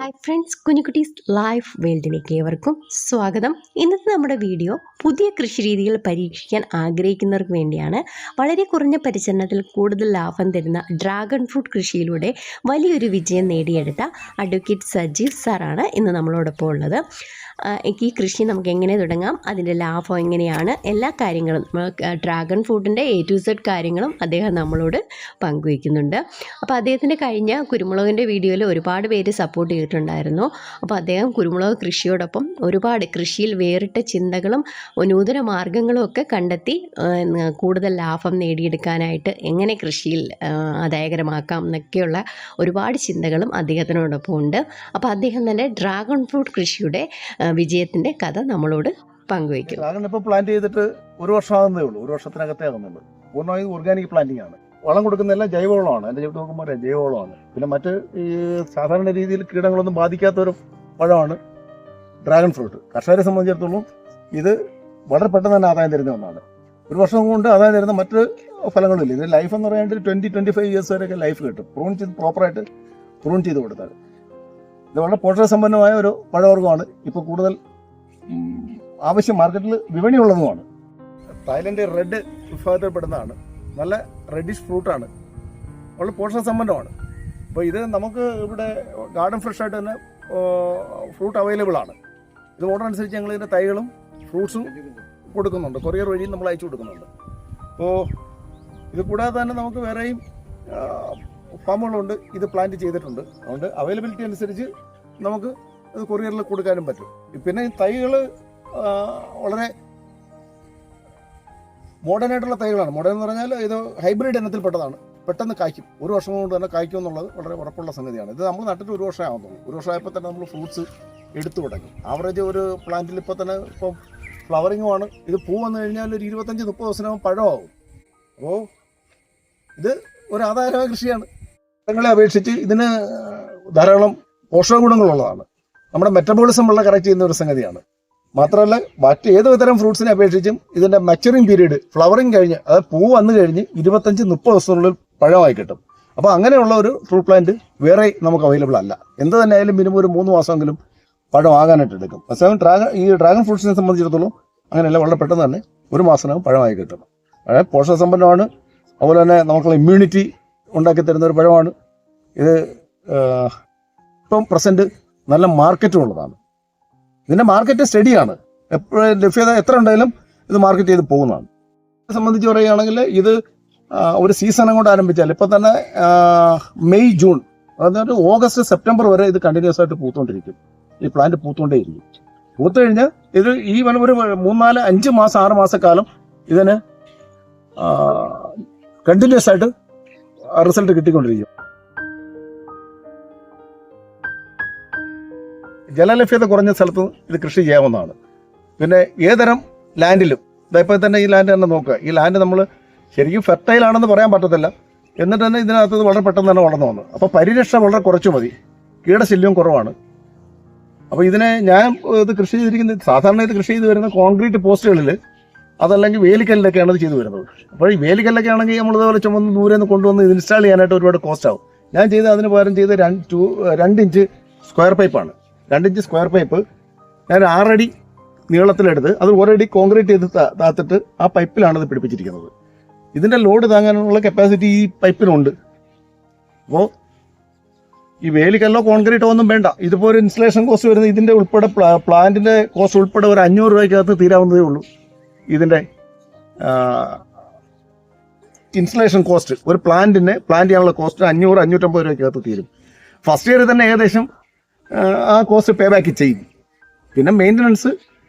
Hi friends, കുഞ്ഞുകുട്ടീസ് life വേൾഡിലേക്ക് ഏവർക്കും സ്വാഗതം. ഇന്നത്തെ നമ്മുടെ വീഡിയോ പുതിയ കൃഷി രീതികൾ പരീക്ഷിക്കാൻ ആഗ്രഹിക്കുന്നവർക്ക് വേണ്ടിയാണ്. വളരെ കുറഞ്ഞ പരിചരണത്തിൽ കൂടുതൽ ലാഭം തരുന്ന ഡ്രാഗൺ ഫ്രൂട്ട് കൃഷിയിലൂടെ വലിയൊരു വിജയം നേടിയെടുത്ത അഡ്വക്കേറ്റ് സജീവ് സാറാണ് ഇന്ന് നമ്മളോടൊപ്പം ഉള്ളത്. ഈ കൃഷി നമുക്ക് എങ്ങനെ തുടങ്ങാം, അതിൻ്റെ ലാഭം എങ്ങനെയാണ്, എല്ലാ കാര്യങ്ങളും ഡ്രാഗൺ ഫ്രൂട്ടിൻ്റെ A to Z കാര്യങ്ങളും അദ്ദേഹം നമ്മളോട് പങ്കുവയ്ക്കുന്നുണ്ട്. അപ്പോൾ അദ്ദേഹത്തിൻ്റെ കഴിഞ്ഞ കുരുമുളകിൻ്റെ വീഡിയോയിൽ ഒരുപാട് പേര് സപ്പോർട്ട് ചെയ്തിട്ടുണ്ടായിരുന്നു. അപ്പോൾ അദ്ദേഹം കുരുമുളക് കൃഷിയോടൊപ്പം ഒരുപാട് കൃഷിയിൽ വേറിട്ട ചിന്തകളും നൂതന മാർഗ്ഗങ്ങളും ഒക്കെ കണ്ടെത്തി കൂടുതൽ ലാഭം നേടിയെടുക്കാനായിട്ട് എങ്ങനെ കൃഷിയിൽ ആദായകരമാക്കാം എന്നൊക്കെയുള്ള ഒരുപാട് ചിന്തകളും അദ്ദേഹത്തിനോടൊപ്പം ഉണ്ട്. അപ്പോൾ അദ്ദേഹം തന്നെ ഡ്രാഗൺ ഫ്രൂട്ട് കൃഷിയുടെ വിജയത്തിൻ്റെ കഥ നമ്മളോട് പങ്കുവയ്ക്കും. ഡ്രാഗൺ ഇപ്പോൾ പ്ലാന്റ് ചെയ്തിട്ട് ഒരു വർഷമാകുന്നേ ഉള്ളൂ, ഒരു വർഷത്തിനകത്തേ ആകുന്നുള്ളൂ. പൂർണ്ണമായും ഓർഗാനിക് പ്ലാന്റിംഗ് ആണ്. വളം കൊടുക്കുന്നതെല്ലാം ജൈവവളമാണ്. എൻ്റെ ജീവിതം നോക്കുമ്പോൾ ജൈവവളമാണ്. പിന്നെ മറ്റ് ഈ സാധാരണ രീതിയിൽ കീടങ്ങളൊന്നും ബാധിക്കാത്തൊരു പഴമാണ് ഡ്രാഗൺ ഫ്രൂട്ട്. കർഷകരെ സംബന്ധിച്ചിടത്തോളം ഇത് വളരെ പെട്ടെന്ന് തന്നെ ആദായം തരുന്ന ഒന്നാണ്. ഒരു വർഷം കൊണ്ട് ആദായം തരുന്ന മറ്റ് ഫലങ്ങളുമില്ല. ഇത് ലൈഫ് എന്ന് പറയുന്നത് 20-25 ഇയേഴ്സ് വരെയൊക്കെ ലൈഫ് കിട്ടും, പ്രൂൺ ചെയ്ത് പ്രോപ്പറായിട്ട് പ്രൂൺ ചെയ്ത് കൊടുത്താൽ. ഇത് വളരെ പോഷകസമ്പന്നമായ ഒരു പഴവർഗ്ഗമാണ്. ഇപ്പോൾ കൂടുതൽ ആവശ്യം മാർക്കറ്റിൽ വിപണിയുള്ളതുമാണ്. Thailand red വിഭാഗത്തിൽപ്പെടുന്നതാണ്. നല്ല റെഡിഷ് ഫ്രൂട്ടാണ്, വളരെ പോഷകസമ്പന്നമാണ്. അപ്പോൾ ഇത് നമുക്ക് ഇവിടെ ഗാർഡൻ ഫ്രഷായിട്ട് തന്നെ ഫ്രൂട്ട് അവൈലബിൾ ആണ്. ഇത് ഓർഡർ അനുസരിച്ച് ഞങ്ങൾ ഇതിൻ്റെ തൈകളും ഫ്രൂട്ട്സും കൊടുക്കുന്നുണ്ട്, കൊറിയർ വഴിയും നമ്മൾ അയച്ചു കൊടുക്കുന്നുണ്ട്. അപ്പോൾ ഇത് കൂടാതെ തന്നെ നമുക്ക് വേറെയും ഫാമുകളുണ്ട് ഇത് പ്ലാന്റ് ചെയ്തിട്ടുണ്ട്. അതുകൊണ്ട് അവൈലബിലിറ്റി അനുസരിച്ച് നമുക്ക് ഇത് കൊറിയറിൽ കൊടുക്കാനും പറ്റും. പിന്നെ ഈ തൈകൾ വളരെ മോഡേൺ ആയിട്ടുള്ള തൈകളാണ്. മോഡേൺ എന്ന് പറഞ്ഞാൽ ഇത് ഹൈബ്രിഡ് ഇനത്തിൽപ്പെട്ടതാണ്. പെട്ടെന്ന് കായ്ക്കും, ഒരു വർഷം കൊണ്ട് തന്നെ കായ്ക്കും എന്നുള്ളത് വളരെ ഉറപ്പുള്ള സംഗതിയാണ്. ഇത് നമ്മൾ നട്ടിട്ട് ഒരു വർഷം ആകുന്നുള്ളൂ. ഒരു വർഷമായപ്പോൾ തന്നെ നമ്മൾ ഫ്രൂട്ട്സ് എടുത്തു തുടങ്ങി. ആവറേജ് ഒരു പ്ലാന്റിൽ ഇപ്പോൾ തന്നെ ഇപ്പം ഫ്ലവറിങ്ങുമാണ്. ഇത് പൂ വന്നു കഴിഞ്ഞാൽ ഒരു 25-30 ദിവസത്തിനകം പഴമാകും. അപ്പോൾ ഇത് ഒരു ആദായകരമായ കൃഷിയാണ്. ങ്ങളെ അപേക്ഷിച്ച് ഇതിന് ധാരാളം പോഷക ഗുണങ്ങളുള്ളതാണ്. നമ്മുടെ മെറ്റബോളിസം വളരെ കറക്റ്റ് ചെയ്യുന്ന ഒരു സംഗതിയാണ്. മാത്രമല്ല മറ്റ് ഏത് തരം ഫ്രൂട്ട്സിനെ അപേക്ഷിച്ചും ഇതിൻ്റെ മച്ചുറിങ് പീരീഡ് ഫ്ലവറിങ് കഴിഞ്ഞ്, അതായത് പൂ വന്നു കഴിഞ്ഞ് 25-30 ദിവസത്തിനുള്ളിൽ പഴമായി കിട്ടും. അപ്പോൾ അങ്ങനെയുള്ള ഒരു ഫ്രൂട്ട് പ്ലാന്റ് വേറെ നമുക്ക് അവൈലബിൾ അല്ല. എന്ത് തന്നെ ആയാലും മിനിമം ഒരു 3 മാസമെങ്കിലും പഴം ആകാനായിട്ട് എടുക്കും. പക്ഷേ ഈ ഡ്രാഗൺ ഫ്രൂട്ട്സിനെ സംബന്ധിച്ചിടത്തോളം അങ്ങനെയല്ല, വളരെ പെട്ടെന്ന് തന്നെ ഒരു മാസത്തിനകം പഴമായി കിട്ടും. അതായത് പോഷകസമ്പന്നമാണ്. അതുപോലെ തന്നെ നമുക്കുള്ള ഇമ്മ്യൂണിറ്റി ഉണ്ടാക്കി തരുന്ന ഒരു പഴമാണ് ഇത്. ഇപ്പം പ്രസൻറ്റ് നല്ല മാർക്കറ്റും ഉള്ളതാണ്. ഇതിൻ്റെ മാർക്കറ്റ് സ്റ്റഡിയാണ്. എപ്പോഴും ലഭ്യത എത്ര ഉണ്ടായാലും ഇത് മാർക്കറ്റ് ചെയ്ത് പോകുന്നതാണ്. ഇത് സംബന്ധിച്ച് പറയുകയാണെങ്കിൽ ഇത് ഒരു സീസൺ കൊണ്ട് ആരംഭിച്ചാൽ ഇപ്പം തന്നെ മെയ് ജൂൺ, അതായത് ഓഗസ്റ്റ് സെപ്റ്റംബർ വരെ ഇത് കണ്ടിന്യൂസ് ആയിട്ട് പൂത്തുകൊണ്ടിരിക്കും. ഈ പ്ലാന്റ് പൂത്തുകൊണ്ടേയിരിക്കും. പൂത്ത് കഴിഞ്ഞാൽ ഇത് ഈ ഒരു 3-4-5 മാസം 6 മാസക്കാലം ഇതിന് കണ്ടിന്യൂസ് ആയിട്ട് റിസൾട്ട് കിട്ടിക്കൊണ്ടിരിക്കും. ജലലഭ്യത കുറഞ്ഞ സ്ഥലത്ത് ഇത് കൃഷി ചെയ്യാവുന്നതാണ്. പിന്നെ ഏതരം ലാൻഡിലും, ഇതേപോലെ തന്നെ ഈ ലാൻഡ് തന്നെ നോക്കുക. ഈ ലാൻഡ് നമ്മൾ ശരിക്കും ഫെർട്ടൈൽ ആണെന്ന് പറയാൻ പറ്റത്തില്ല. എന്നിട്ട് തന്നെ ഇതിനകത്ത് വളരെ പെട്ടെന്ന് തന്നെ വളർന്നു വന്നു. അപ്പോൾ പരിരക്ഷ വളരെ കുറച്ച് മതി, കീടശല്യവും കുറവാണ്. അപ്പോൾ ഇതിനെ ഞാൻ ഇത് കൃഷി ചെയ്തിരിക്കുന്നത്, സാധാരണ ഇത് കൃഷി ചെയ്ത് വരുന്ന കോൺക്രീറ്റ് പോസ്റ്റുകളിൽ, അതല്ലെങ്കിൽ വേലിക്കല്ലിലൊക്കെയാണ് ഇത് ചെയ്തു വരുന്നത്. അപ്പോൾ ഈ വേലിക്കല്ലൊക്കെ ആണെങ്കിൽ നമ്മൾ ഇതുപോലെ ചുമന്ന് ദൂരെ നിന്ന് കൊണ്ടുവന്ന് ഇത് ഇൻസ്റ്റാൾ ചെയ്യാനായിട്ട് ഒരുപാട് കോസ്റ്റ് ആവും. ഞാൻ അതിന് പകരം ചെയ്ത് 2 ഇഞ്ച് സ്ക്വയർ പൈപ്പാണ്. 2 ഇഞ്ച് സ്ക്വയർ പൈപ്പ് ഞാൻ 6 അടി നീളത്തിലെടുത്ത് അത് 1 അടി കോൺക്രീറ്റ് ചെയ്ത് താത്തിട്ട് ആ പൈപ്പിലാണ് ഇത് പിടിപ്പിച്ചിരിക്കുന്നത്. ഇതിൻ്റെ ലോഡ് താങ്ങാനുള്ള കപ്പാസിറ്റി ഈ പൈപ്പിനുണ്ട്. അപ്പോൾ ഈ വേലിക്കല്ലോ കോൺക്രീറ്റോ ഒന്നും വേണ്ട. ഇതിപ്പോൾ ഒരു ഇൻസ്റ്റലേഷൻ കോസ്റ്റ് വരുന്നത് ഇതിൻ്റെ ഉൾപ്പെടെ പ്ലാന്റിൻ്റെ കോസ്റ്റ് ഉൾപ്പെടെ ഒരു 500 രൂപയ്ക്കകത്ത് തീരാവുന്നതേ ഉള്ളൂ. ഇതിൻ്റെ ഇൻസ്റ്റലേഷൻ കോസ്റ്റ് ഒരു പ്ലാന്റ് ചെയ്യാനുള്ള കോസ്റ്റ് 500-550 രൂപയ്ക്കകത്ത് തീരും. ഫസ്റ്റ് ഇയറിൽ തന്നെ ഏകദേശം ആ കോസ്റ്റ് പേ ബാക്ക് ചെയ്യും. പിന്നെ മെയിൻ്റനൻസ്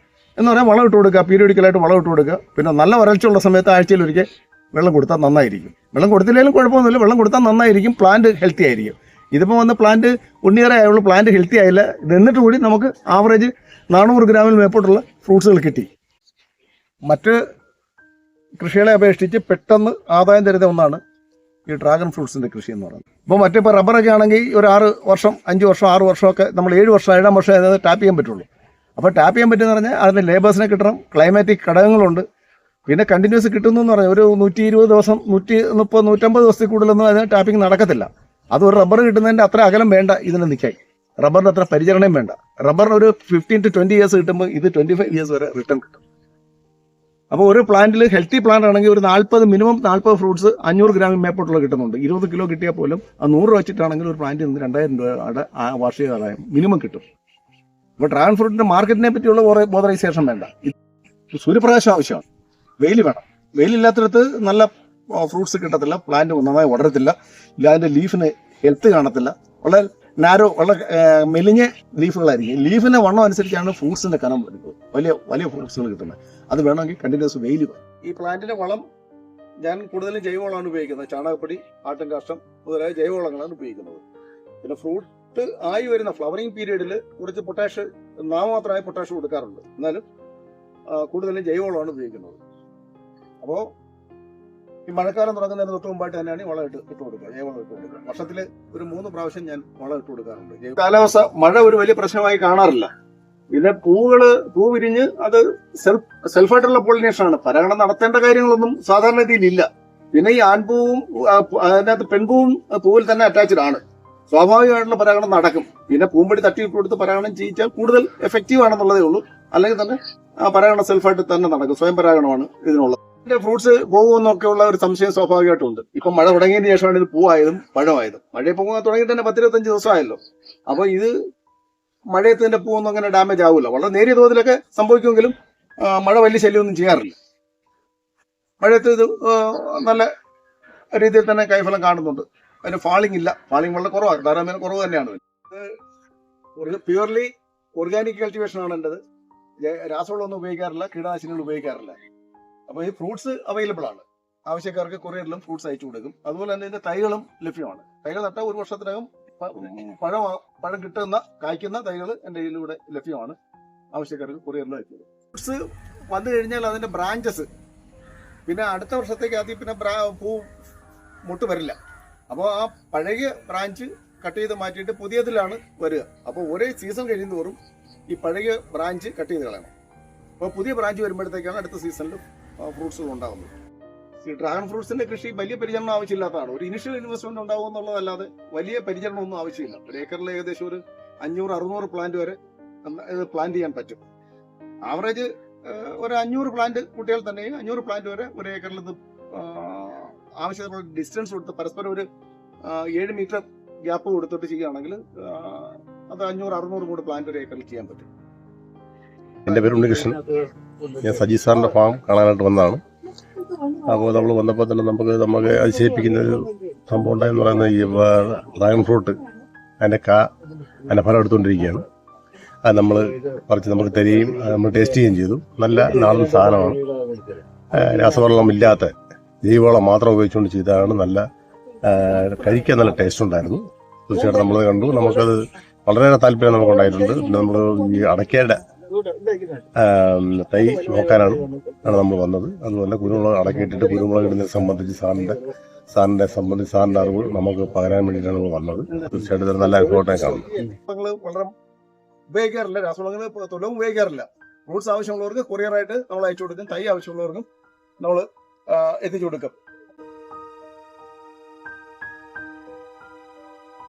എന്ന് പറയാൻ വളം ഇട്ട് കൊടുക്കുക, പീരിയോഡിക്കലായിട്ട് വളം ഇട്ട് കൊടുക്കുക. പിന്നെ നല്ല വരൾച്ചയുള്ള സമയത്ത് ആഴ്ചയിൽ ഒരിക്കൽ വെള്ളം കൊടുത്താൽ നന്നായിരിക്കും. വെള്ളം കൊടുത്തില്ലെങ്കിലും കുഴപ്പമൊന്നുമില്ല, വെള്ളം കൊടുത്താൽ നന്നായിരിക്കും, പ്ലാന്റ് ഹെൽത്തി ആയിരിക്കും. ഇതിപ്പോൾ വന്ന് പ്ലാന്റ് 1 ഇയറേ ആയുള്ളൂ, പ്ലാന്റ് ഹെൽത്തി ആയില്ല. എന്നിട്ട് കൂടി നമുക്ക് ആവറേജ് 400 ഗ്രാമിൽ മേപ്പോട്ടുള്ള ഫ്രൂട്ട്സുകൾ കിട്ടി. മറ്റ് കൃഷികളെ അപേക്ഷിച്ച് പെട്ടെന്ന് ആദായം തരുന്ന ഒന്നാണ് ഈ ഡ്രാഗൺ ഫ്രൂട്ട്സിൻ്റെ കൃഷി എന്ന് പറയുന്നത്. ഇപ്പോൾ റബ്ബറൊക്കെ ആണെങ്കിൽ ഒരു 6 വർഷം 5 വർഷം 6 വർഷമൊക്കെ നമ്മൾ 7 വർഷം 7-ാം വർഷം അതായത് ടാപ്പ് ചെയ്യാൻ പറ്റുള്ളൂ. അപ്പോൾ ടാപ്പ് ചെയ്യാൻ പറ്റുമെന്ന് പറഞ്ഞാൽ അതിന് ലേബേഴ്സിനെ കിട്ടണം, ക്ലൈമാറ്റിക് ഘടകങ്ങളുണ്ട്. പിന്നെ കണ്ടിന്യൂസ് കിട്ടുന്നു എന്ന് പറഞ്ഞാൽ ഒരു 120 ദിവസം 130-150 ദിവസത്തിൽ കൂടുതലൊന്നും അതിന് ടാപ്പിംഗ് നടക്കത്തില്ല. അത് ഒരു റബ്ബർ കിട്ടുന്നതിൻ്റെ അത്ര അകലം വേണ്ട ഇതിന് നിൽക്കാൻ. റബ്ബറിന് അത്ര പരിചരണയും വേണ്ട. റബ്ബറിന് ഒരു 15 to 20 ഇയേഴ്സ് കിട്ടുമ്പോൾ ഇത് 25 ഇയേഴ്സ് വരെ റിട്ടേൺ കിട്ടും. അപ്പോൾ ഒരു പ്ലാന്റിൽ ഹെൽത്തി പ്ലാന്റ് ആണെങ്കിൽ ഒരു 40 ഫ്രൂട്ട്സ് 500 ഗ്രാമിൽ മേപ്പോട്ടുള്ള കിട്ടുന്നുണ്ട്. 20 കിലോ കിട്ടിയാൽ പോലും ആ 100 രൂപ വെച്ചിട്ടാണെങ്കിൽ ഒരു പ്ലാന്റിൽ നിന്ന് 2000 രൂപയുടെ വാർഷിക ആദായം മിനിമം കിട്ടും. അപ്പോൾ ഡ്രാഗൺ ഫ്രൂട്ടിന്റെ മാർക്കറ്റിനെ പറ്റിയുള്ള ബോധറൈസേഷൻ വേണ്ട. സൂര്യപ്രകാശം ആവശ്യമാണ്, വെയിൽ വേണം. വെയിലില്ലാത്തിടത്ത് നല്ല ഫ്രൂട്ട്സ് കിട്ടത്തില്ല, പ്ലാന്റ് നന്നായി വളരത്തില്ല, ഇല്ല അതിന്റെ ലീഫിന് ഹെൽത്ത് കാണത്തില്ല. വളരെ നാരോ, വളരെ മെലിഞ്ഞ ലീഫുകളായിരിക്കും. ലീഫിന്റെ വണ്ണം അനുസരിച്ചാണ് ഫ്രൂട്ട്സിന്റെ കനം വരുന്നത്, വലിയ വലിയ ഫ്രൂട്ട്സുകൾ കിട്ടുന്നത്. അത് വേണമെങ്കിൽ കണ്ടിന്യൂസ് വെയിൽ വേണം. ഈ പ്ലാന്റിന്റെ വളം ഞാൻ കൂടുതലും ജൈവവളമാണ് ഉപയോഗിക്കുന്നത്. ചാണകപ്പൊടി, ആട്ടിൻ കാഷ്ടം മുതലായ ജൈവവളങ്ങളാണ് ഉപയോഗിക്കുന്നത്. പിന്നെ ഫ്രൂട്ട് ആയി വരുന്ന ഫ്ലവറിംഗ് പീരീഡിൽ കുറച്ച് പൊട്ടാഷ്, നാമമാത്രമായ പൊട്ടാഷ് കൊടുക്കാറുണ്ട്. എന്നാലും കൂടുതലും ജൈവവളമാണ് ഉപയോഗിക്കുന്നത്. അപ്പോൾ ഈ മഴക്കാലം തുടങ്ങുന്നതിന് തൊട്ട് മുമ്പായിട്ട് തന്നെയാണ് വളം ഇട്ട് കൊടുക്കുക, ജൈവവളം ഇട്ട് കൊടുക്കുക. വർഷത്തിൽ ഒരു 3 പ്രാവശ്യം ഞാൻ വളം ഇട്ട് കൊടുക്കാറുണ്ട്. കാലാവസ്ഥ മഴ ഒരു വലിയ പ്രശ്നമായി കാണാറില്ല. പിന്നെ പൂ വിരിഞ്ഞ് അത് സെൽഫായിട്ടുള്ള പോളിനേഷൻ ആണ്. പരാഗണം നടത്തേണ്ട കാര്യങ്ങളൊന്നും സാധാരണ രീതിയിലില്ല. പിന്നെ ഈ ആൺപൂവും അതിനകത്ത് പെൺപൂവും പൂവിൽ തന്നെ അറ്റാച്ച്ഡ് ആണ്. സ്വാഭാവികമായിട്ടുള്ള പരാഗണം നടക്കും. പിന്നെ പൂമ്പൊടി തട്ടിയിട്ട് കൊടുത്ത് പരാഗണം ചെയ്യിച്ചാൽ കൂടുതൽ എഫക്റ്റീവ് ആണെന്നുള്ളതേ ഉള്ളൂ. അല്ലെങ്കിൽ തന്നെ പരാഗണം സെൽഫായിട്ട് തന്നെ നടക്കും. സ്വയം പരാഗണമാണ് ഇതിനുള്ളത്. ഇതിന്റെ ഫ്രൂട്ട്സ് പോകുമെന്നൊക്കെ ഉള്ള ഒരു സംശയം സ്വാഭാവികമായിട്ടുണ്ട്. ഇപ്പൊ മഴ തുടങ്ങിയതിന് ശേഷമാണ് ഇത് പൂവായതും പഴമായതും. മഴ പോകാൻ തുടങ്ങിയിട്ട് തന്നെ 10-25 ദിവസമായല്ലോ. അപ്പൊ ഇത് മഴയത്ത് ഇതിന്റെ പൂവൊന്നും അങ്ങനെ ഡാമേജ് ആവില്ല. വളരെ നേരിയ തോതിലൊക്കെ സംഭവിക്കുമെങ്കിലും മഴ വലിയ ശല്യമൊന്നും ചെയ്യാറില്ല. മഴയത്ത് ഇത് നല്ല രീതിയിൽ തന്നെ കൈഫലം കാണുന്നുണ്ട്. അതിന് ഫാളിംഗ് ഇല്ല. ഫാളിംഗ് വളരെ കുറവാണ്, ധാരാളം കുറവ് തന്നെയാണ്. ഇത് പ്യൂർലി ഓർഗാനിക് കൾട്ടിവേഷൻ ആണ് എൻ്റെത്. രാസവളമൊന്നും ഉപയോഗിക്കാറില്ല, കീടനാശിനികൾ ഉപയോഗിക്കാറില്ല. അപ്പോൾ ഈ ഫ്രൂട്ട്സ് അവൈലബിൾ ആണ്. ആവശ്യക്കാർക്ക് കൊറിയറിലും ഫ്രൂട്ട്സ് അയച്ചു കൊടുക്കും. അതുപോലെ തന്നെ ഇതിന്റെ തൈകളും ലഭ്യമാണ്. തൈകൾ നട്ടാൽ 1 വർഷത്തിനകം പഴം കിട്ടുന്ന കായ്ക്കുന്ന തൈകൾ എൻ്റെ കയ്യിലൂടെ ലഭ്യമാണ്. ആവശ്യക്കാർക്ക് കൊറിയറിലും അയച്ചു കൊടുക്കും. ഫ്രൂട്ട്സ് വന്നു കഴിഞ്ഞാൽ അതിന്റെ ബ്രാഞ്ചസ് പിന്നെ അടുത്ത വർഷത്തേക്ക് ആദ്യം പിന്നെ പൂ മുട്ട് വരില്ല. അപ്പോൾ ആ പഴകിയ ബ്രാഞ്ച് കട്ട് ചെയ്ത് മാറ്റിയിട്ട് പുതിയതിലാണ് വരിക. അപ്പോൾ ഒരേ സീസൺ കഴിയുന്നതോറും ഈ പഴകിയ ബ്രാഞ്ച് കട്ട് ചെയ്ത് കളയണം. അപ്പോൾ പുതിയ ബ്രാഞ്ച് വരുമ്പോഴത്തേക്കാണ് അടുത്ത സീസണിൽ ഫ്രൂട്ട്സുകൾ ഉണ്ടാകുന്നത്. ഈ ഡ്രാഗൺ ഫ്രൂട്ട്സിന്റെ കൃഷി വലിയ പരിചരണം ആവശ്യമില്ലാത്തതാണ്. ഒരു ഇനിഷ്യൽ ഇൻവെസ്റ്റ്മെന്റ് ഉണ്ടാവും എന്നുള്ളതല്ലാതെ വലിയ പരിചരണമൊന്നും ആവശ്യമില്ല. ഒരു ഏക്കറിൽ ഏകദേശം ഒരു 500-600 പ്ലാന്റ് വരെ പ്ലാന്റ് ചെയ്യാൻ പറ്റും. ആവറേജ് ഒരു 500 പ്ലാന്റ് കുട്ടികൾ തന്നെ 500 പ്ലാന്റ് വരെ ഒരു ഏക്കറിൽ ഇത് ആവശ്യമുള്ള ഡിസ്റ്റൻസ് കൊടുത്ത് പരസ്പരം ഒരു 7 മീറ്റർ ഗ്യാപ്പ് കൊടുത്തിട്ട് ചെയ്യുകയാണെങ്കിൽ അത് 500-600 കൂടെ പ്ലാന്റ് ഒരു ഏക്കറിൽ ചെയ്യാൻ പറ്റും. എൻ്റെ പേര് ഉണ്ണികൃഷ്ണൻ. ഞാൻ സജി സാറിൻ്റെ ഫാം കാണാനായിട്ട് വന്നതാണ്. അപ്പോൾ നമ്മൾ വന്നപ്പോൾ തന്നെ നമുക്ക് അതിശയിപ്പിക്കുന്ന ഒരു സംഭവം ഉണ്ടായെന്ന് പറയുന്നത് ഈ ഡ്രാഗൺ ഫ്രൂട്ട് അതിൻ്റെ ഫലം എടുത്തുകൊണ്ടിരിക്കുകയാണ്. അത് നമ്മൾ പറിച്ച് നമുക്ക് തരികയും നമ്മൾ ടേസ്റ്റ് ചെയ്യുകയും ചെയ്തു. നല്ല നാടൻ സാധനമാണ്. രാസവളമില്ലാത്ത ജൈവവളം മാത്രം ഉപയോഗിച്ചുകൊണ്ട് ചെയ്തതാണ്. നല്ല കഴിക്കാൻ നല്ല ടേസ്റ്റ് ഉണ്ടായിരുന്നു. തീർച്ചയായിട്ടും നമ്മൾ കണ്ടു. നമുക്കത് വളരെയേറെ താല്പര്യം നമുക്കുണ്ടായിട്ടുണ്ട്. പിന്നെ നമ്മൾ ഈ അടയ്ക്കയുടെ തൈ നോക്കാനാണ് നമ്മൾ വന്നത്. അതുപോലെ കുരുമുളക് അടക്കിയിട്ടിട്ട് കുരുമുളക് ഇടുന്നതിനെ സംബന്ധിച്ച് സാറിന്റെ അറിവ് നമുക്ക് പകരാൻ വേണ്ടിയിട്ടാണ് നമ്മൾ വന്നത്. തീർച്ചയായിട്ടും നല്ല അനുഭവമായിട്ടാണ് കാണുന്നത്. വളരെ ഉപയോഗിക്കാറില്ല, രാസവളങ്ങൾ തൊലവും ഉപയോഗിക്കാറില്ല. ഫ്രൂട്ട്സ് ആവശ്യമുള്ളവർക്ക് കൊറിയറായിട്ട് നമ്മൾ അയച്ചു കൊടുക്കും. തൈ ആവശ്യമുള്ളവർക്കും നമ്മൾ എത്തിച്ചു കൊടുക്കും.